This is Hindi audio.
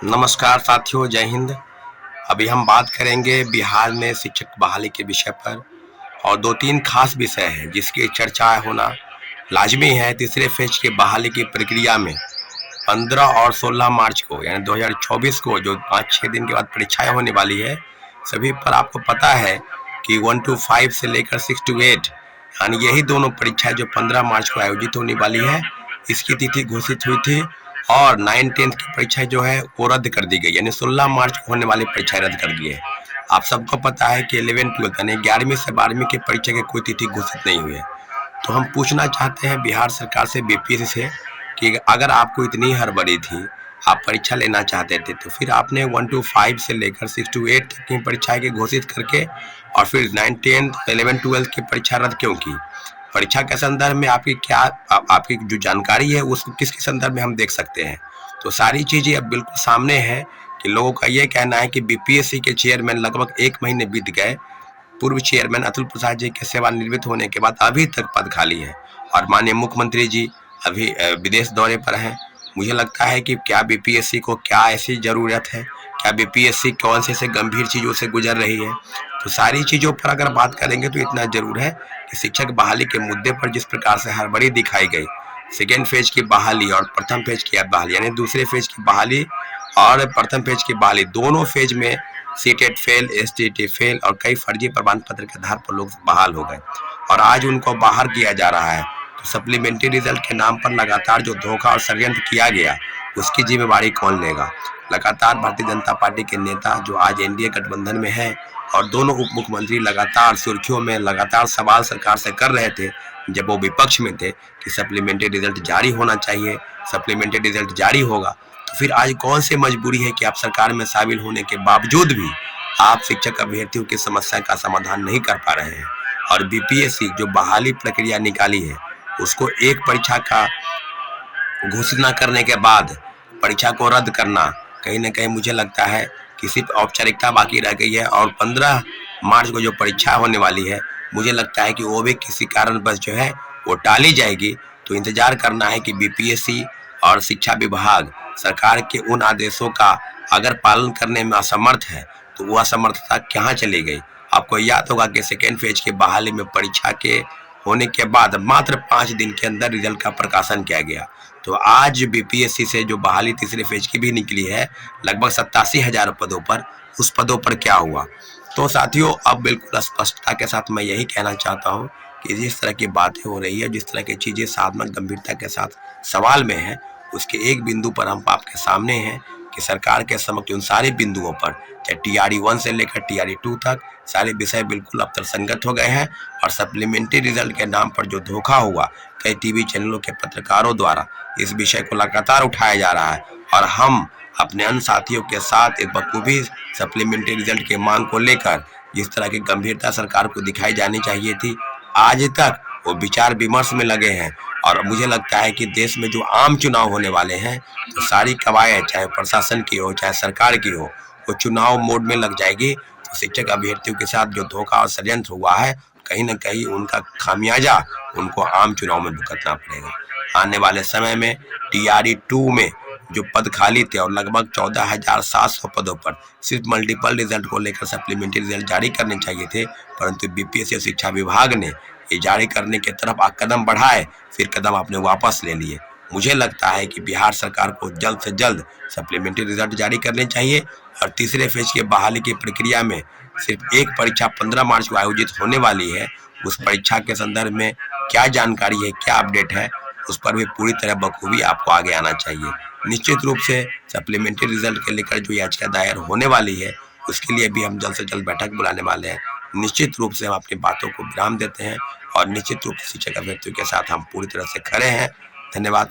नमस्कार साथियों, जय हिंद। अभी हम बात करेंगे बिहार में शिक्षक बहाली के विषय पर और दो तीन खास विषय हैं जिसकी चर्चा होना लाजमी है। तीसरे फेज की बहाली की प्रक्रिया में 15 और 16 मार्च को यानी 2024 को जो 5-6 दिन के बाद परीक्षाएं होने वाली है, सभी पर आपको पता है कि 1 to 5 से लेकर 6 to 8 यानी यही दोनों परीक्षाएं जो 15 मार्च को आयोजित होने वाली है, इसकी तिथि घोषित हुई थी और 9-10 की परीक्षा जो है वो रद्द कर दी गई, यानी 16 मार्च को होने वाली परीक्षा रद्द कर दी है। आप सबको पता है कि 11-12 यानी 11वीं से 12वीं की परीक्षा की कोई तिथि घोषित नहीं हुई है। तो हम पूछना चाहते हैं बिहार सरकार से, बीपीएससी से, कि अगर आपको इतनी हड़बड़ी थी, आप परीक्षा लेना चाहते थे, तो फिर आपने 1 to 5 से लेकर 6 to 8 तक की परीक्षा के घोषित करके और फिर 9-10 11-12 की परीक्षा रद्द क्यों की? परीक्षा के संदर्भ में आपकी क्या आपकी जो जानकारी है उसको किसके संदर्भ में हम देख सकते हैं? तो सारी चीजें अब बिल्कुल सामने है कि लोगों का ये कहना है कि बीपीएससी के चेयरमैन लगभग 1 महीने बीत गए, पूर्व चेयरमैन अतुल प्रसाद जी के सेवानिवृत्त होने के बाद अभी तक पद खाली है और माननीय मुख्यमंत्री जी अभी विदेश दौरे पर हैं। मुझे लगता है कि क्या बीपीएससी को क्या ऐसी ज़रूरत है, क्या बीपीएससी कौन से गंभीर चीज़ों से गुजर रही है? तो सारी चीज़ों पर अगर बात करेंगे तो इतना जरूर है कि शिक्षक बहाली के मुद्दे पर जिस प्रकार से हड़बड़ी दिखाई गई, सेकेंड फेज की बहाली और प्रथम फेज की बहाली यानी दूसरे फेज की बहाली और प्रथम फेज की बहाली, दोनों फेज में सीटेट फेल, एसटीटी फेल और कई फर्जी प्रमाण पत्र के आधार पर लोग बहाल हो गए और आज उनको बाहर किया जा रहा है। तो सप्लीमेंट्री रिजल्ट के नाम पर लगातार जो धोखा और षड्यंत्र किया गया, उसकी जिम्मेवारी कौन लेगा? लगातार भारतीय जनता पार्टी के नेता जो आज एनडीए गठबंधन में हैं और दोनों उप मुख्यमंत्री लगातार सुर्खियों में, लगातार सवाल सरकार से कर रहे थे जब वो विपक्ष में थे कि सप्लीमेंट्री रिजल्ट जारी होना चाहिए, सप्लीमेंट्री रिजल्ट जारी होगा। तो फिर आज कौन सी मजबूरी है कि आप सरकार में शामिल होने के बावजूद भी आप शिक्षक अभ्यर्थियों की समस्या का समाधान नहीं कर पा रहे हैं? और बीपीएससी जो बहाली प्रक्रिया निकाली है, उसको एक परीक्षा का घोषित न करने के बाद परीक्षा को रद्द करना, कहीं ना कहीं मुझे लगता है कि सिर्फ औपचारिकता बाकी रह गई है और 15 मार्च को जो परीक्षा होने वाली है, मुझे लगता है कि वो भी किसी कारणवश जो है वो टाली जाएगी। तो इंतजार करना है कि बीपीएससी और शिक्षा विभाग सरकार के उन आदेशों का अगर पालन करने में असमर्थ है तो वो असमर्थता कहाँ चली गई? आपको याद होगा कि सेकेंड फेज की बहाली में परीक्षा के होने के बाद मात्र 5 दिन के अंदर रिजल्ट का प्रकाशन किया गया। तो आज बीपीएससी से जो बहाली तीसरे फेज की भी निकली है लगभग 87,000 पदों पर, उस पदों पर क्या हुआ? तो साथियों, अब बिल्कुल स्पष्टता के साथ मैं यही कहना चाहता हूँ कि जिस तरह की बातें हो रही है, जिस तरह की चीज़ें साधना गंभीरता के साथ सवाल में है, उसके एक बिंदु पर हम आपके सामने हैं कि सरकार के समक्ष उन सारे बिंदुओं पर, चाहे टीआरई 1 से लेकर टीआरई 2 तक, सारे विषय बिल्कुल अब तर्कसंगत हो गए हैं और सप्लीमेंट्री रिजल्ट के नाम पर जो धोखा हुआ कई टीवी चैनलों के पत्रकारों द्वारा, इस विषय को लगातार उठाया जा रहा है और हम अपने अन्य साथियों के साथ एक बखूबी सप्लीमेंट्री रिजल्ट के मांग को लेकर जिस तरह की गंभीरता सरकार को दिखाई जानी चाहिए थी, आज तक वो विचार विमर्श में लगे हैं। और मुझे लगता है कि देश में जो आम चुनाव होने वाले हैं, तो सारी कवायद चाहे प्रशासन की हो चाहे सरकार की हो, वो चुनाव मोड में लग जाएगी। तो शिक्षक अभ्यर्थियों के साथ जो धोखा और षड्यंत्र हुआ है, कहीं ना कहीं उनका खामियाजा उनको आम चुनाव में भुगतना पड़ेगा। आने वाले समय में टीआरई 2 में जो पद खाली थे और लगभग 14,700 पदों पर सिर्फ मल्टीपल रिजल्ट को लेकर सप्लीमेंट्री रिजल्ट जारी करने चाहिए थे, परंतु बीपीएससी और शिक्षा विभाग ने ये जारी करने की तरफ कदम बढ़ाए, फिर कदम आपने वापस ले लिए। मुझे लगता है कि बिहार सरकार को जल्द से जल्द सप्लीमेंट्री रिजल्ट जारी करने चाहिए और तीसरे फेज की बहाली की प्रक्रिया में सिर्फ एक परीक्षा 15 मार्च को आयोजित होने वाली है, उस परीक्षा के संदर्भ में क्या जानकारी है, क्या अपडेट है, उस पर भी पूरी तरह बखूबी आपको आगे आना चाहिए। निश्चित रूप से सप्लीमेंट्री रिजल्ट के लेकर जो याचिका दायर होने वाली है, उसके लिए भी हम जल्द से जल्द बैठक बुलाने वाले हैं। निश्चित रूप से हम अपनी बातों को विराम देते हैं और निश्चित रूप से शिक्षक अभ्यर्थियों के साथ हम पूरी तरह से खड़े हैं। धन्यवाद।